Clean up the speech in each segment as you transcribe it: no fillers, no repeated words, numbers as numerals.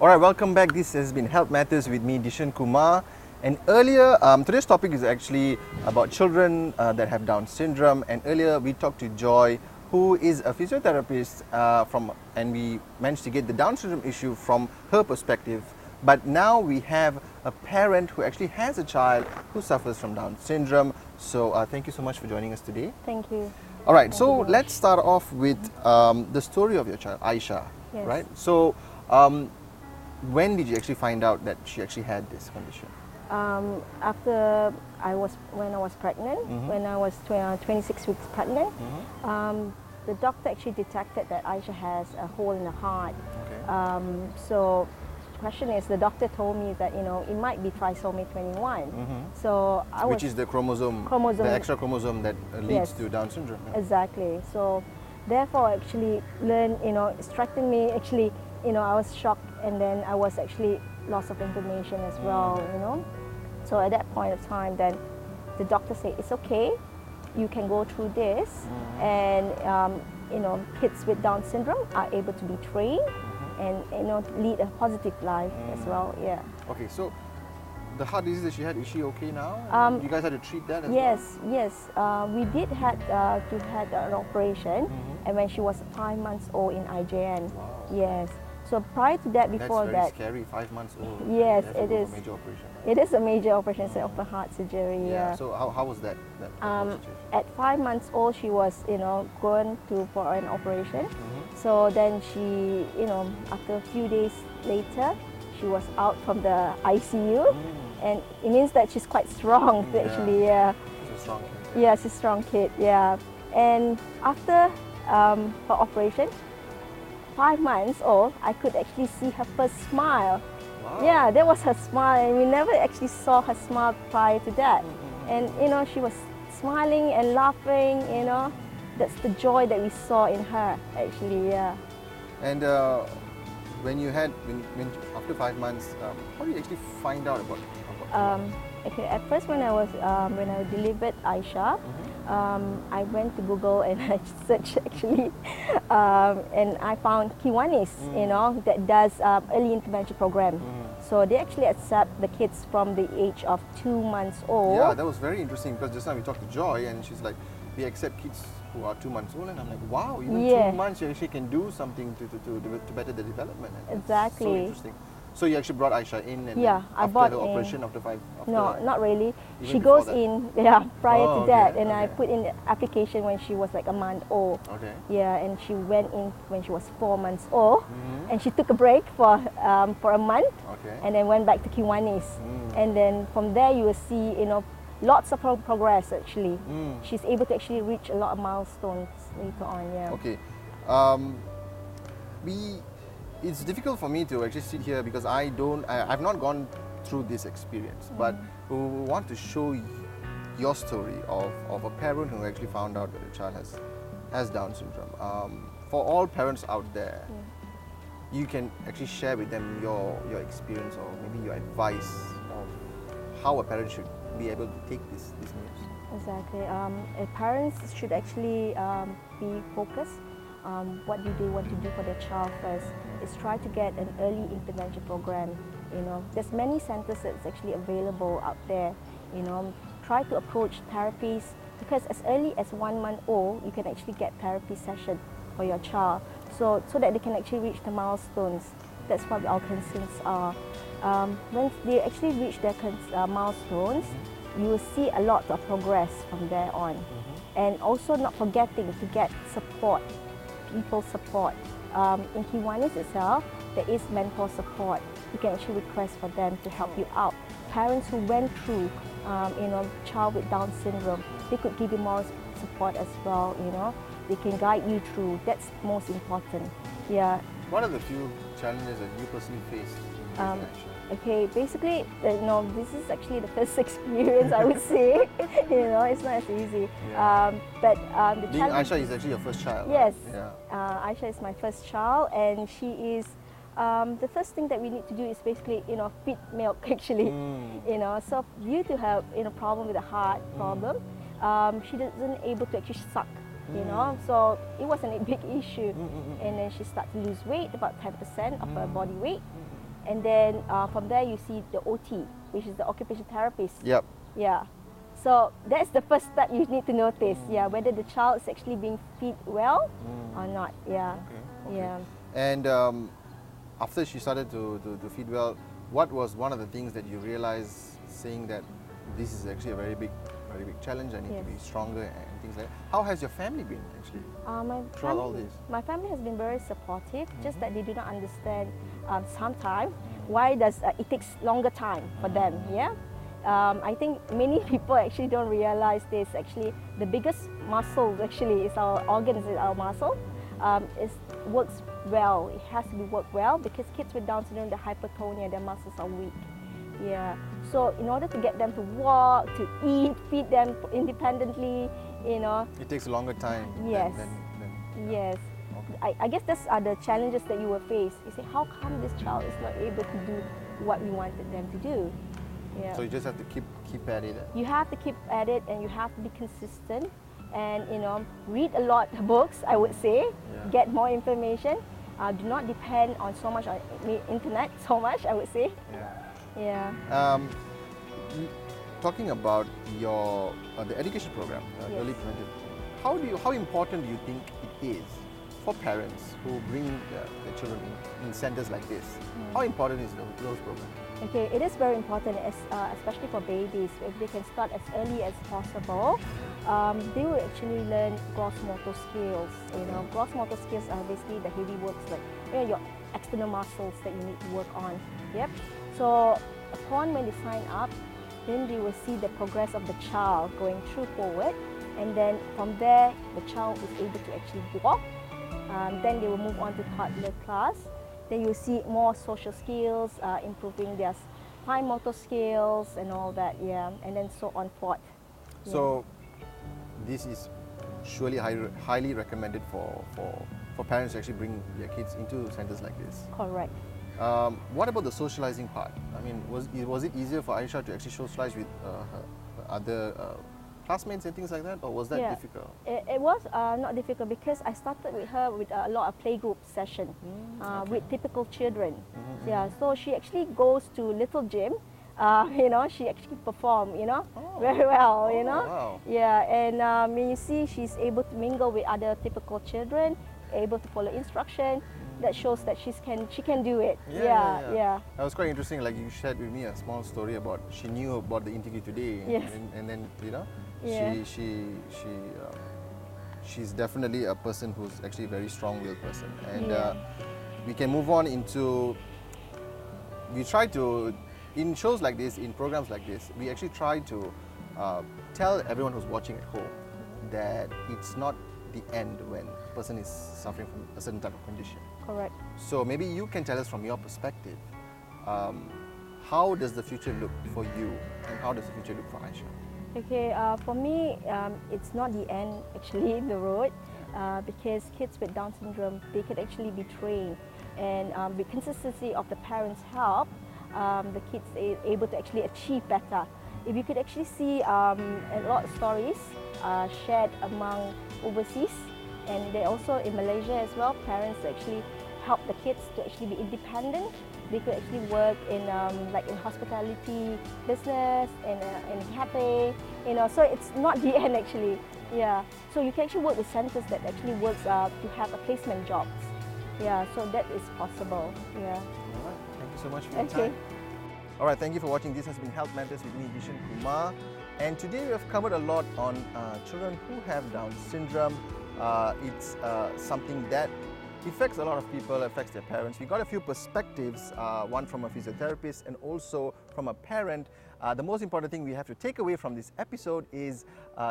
Alright, welcome back. This has been Health Matters with me, Dishan Kumar. And earlier, today's topic is actually about children that have Down syndrome. And earlier, we talked to Joy, who is a physiotherapist and we managed to get the Down syndrome issue from her perspective. But now we have a parent who actually has a child who suffers from Down syndrome. So thank you so much for joining us today. Thank you. Alright, so let's start off with the story of your child, Aisyah. Yes. Right? So, when did you actually find out that she actually had this condition? When I was pregnant, when I was 26 weeks pregnant, the doctor actually detected that Aisyah has a hole in the heart. Okay. So the question is, the doctor told me that it might be trisomy 21. So which is the chromosome, the extra chromosome that leads to Down syndrome. Yeah. Exactly. So therefore, actually learned, it strengthened me. Actually, I was shocked, and then I was actually loss of information as well. So at that point of time, then the doctor said it's okay, you can go through this, and kids with Down syndrome are able to be trained and lead a positive life as well. Yeah. Okay, so the heart disease that she had, is she okay now? You guys had to treat that as well? Yes. We did had to had an operation, and when she was 5 months old in IJN. Wow. Yes. So prior to that, before That's that, very scary. 5 months old. Yes, it is. is. A major operation. Right? It is a major operation, so open heart surgery. Yeah. So how was that situation? At 5 months old, she was going for an operation. So then she after a few days later, she was out from the ICU, and it means that she's quite strong actually. Yeah. She's a strong kid. Yeah, she's a strong kid. Yeah. And after her operation, 5 months old, I could actually see her first smile. Wow. Yeah, that was her smile, and we never actually saw her smile prior to that. And she was smiling and laughing. That's the joy that we saw in her actually. Yeah. And when after 5 months, how did you actually find out about Okay, at first when I delivered Aisyah, I went to Google and I searched actually, and I found Kiwanis, that does early intervention program. So they actually accept the kids from the age of 2 months old. Yeah, that was very interesting because just now we talked to Joy and she's like, we accept kids who are 2 months old, and I'm like, wow, even 2 months you actually can do something to better the development. And exactly. So interesting. So you actually brought Aisyah in, and I bought after the operation, after 5. No, not really. She before goes that? in prior to that, and I okay. put in the application when she was like a month old. Okay. Yeah, and she went in when she was 4 months old, and she took a break for a month, and then went back to Kiwanis, and then from there you will see lots of progress actually. She's able to actually reach a lot of milestones later on. Yeah. Okay. It's difficult for me to actually sit here because I've not gone through this experience, but we want to show your story of a parent who actually found out that a child has Down syndrome. For all parents out there, you can actually share with them your experience or maybe your advice of how a parent should be able to take this news. Exactly. Parents should actually be focused. What do they want to do for their child first is try to get an early intervention program. There's many centers that's actually available out there. Try to approach therapies because as early as 1 month old, you can actually get therapy session for your child, so that they can actually reach the milestones. That's what our concerns are. When they actually reach their milestones, you will see a lot of progress from there on. And also not forgetting to get support. People support. In Kiwanis itself, there is mentor support. You can actually request for them to help you out. Parents who went through, child with Down syndrome, they could give you more support as well. They can guide you through. That's most important. Yeah. What are the few challenges that you personally faced? Okay, basically, this is actually the first experience, I would say. It's not as easy. Yeah. But the Being Aisyah is actually your first child. Yes. Right? Yeah. Aisyah is my first child, and she is. The first thing that we need to do is basically, feed milk. Actually, So due to her, problem with the heart problem, she doesn't able to actually suck. So it wasn't a big issue, and then she started to lose weight, about 10% of her body weight. And then from there you see the OT, which is the occupational therapist. Yep. Yeah. So that's the first step you need to notice. Yeah, whether the child is actually being fed well or not. Yeah. Okay. Yeah. And after she started to feed well, what was one of the things that you realized, saying that this is actually a very big challenge, I need to be stronger and things like that? How has your family been actually throughout all this? My family has been very supportive, just that they do not understand sometimes why does it takes longer time for them. Yeah. I think many people actually don't realize this. Actually, the biggest muscle actually is our organs, is our muscle. It works well. It has to be worked well because kids with Down syndrome, the hypertonia, their muscles are weak. Yeah. So in order to get them to walk, to eat, feed them independently, you know. It takes a longer time. Yes. Yes. Okay. I guess those are the challenges that you will face. You say, how come this child is not able to do what we wanted them to do? Yeah. So you just have to keep at it. You have to keep at it, and you have to be consistent, and read a lot of books. I would say, get more information. Do not depend on so much on internet so much. I would say. Yeah. Talking about your the education program, early preventive, how important do you think it is for parents who bring their children in centers like this? How important is those programs? Okay, it is very important, especially for babies. If they can start as early as possible, they will actually learn gross motor skills. Gross motor skills are basically the heavy works, like your external muscles that you need to work on. Yep. So upon when they sign up, then they will see the progress of the child going through forward, and then from there the child is able to actually walk. Then they will move on to toddler class. Then you see more social skills, improving their fine motor skills and all that, and then so on forth. So this is surely highly recommended for parents to actually bring their kids into centers like this. Correct. What about the socializing part? I mean, was it easier for Aisyah to actually socialize with her other classmates and things like that, or was that difficult? It was not difficult because I started with her with a lot of playgroup session with typical children. Yeah, so she actually goes to little gym. She actually perform, very well, Wow. Yeah, and when you see she's able to mingle with other typical children, able to follow instruction, that shows that she can do it. Yeah. That was quite interesting. Like you shared with me a small story about she knew about the interview today, and then she's definitely a person who's actually a very strong-willed person. And we can move on into. We try to, in shows like this, in programs like this, we actually try to tell everyone who's watching at home that it's not the end when a person is suffering from a certain type of condition. Correct. So maybe you can tell us from your perspective, how does the future look for you, and how does the future look for Aisyah? Okay, for me, it's not the end actually, the road, because kids with Down syndrome, they could actually be trained, and with consistency of the parents' help, the kids are able to actually achieve better. If you could actually see a lot of stories shared among overseas, and they also in Malaysia as well, parents actually help the kids to actually be independent. They could actually work in like in hospitality business, in cafe, so it's not the end actually. Yeah, so you can actually work with centers that actually works to have a placement jobs. Yeah, so that is possible. Yeah. All right, thank you so much for your time. All right, thank you for watching. This has been Health Matters with me, Dishan Kumar, and today we have covered a lot on children who have Down syndrome. It's something that affects a lot of people, affects their parents. We got a few perspectives, one from a physiotherapist and also from a parent. The most important thing we have to take away from this episode is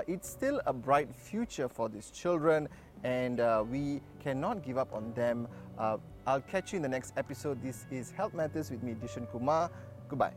it's still a bright future for these children, and we cannot give up on them. I'll catch you in the next episode. This is Health Matters with me, Dishan Kumar. Goodbye.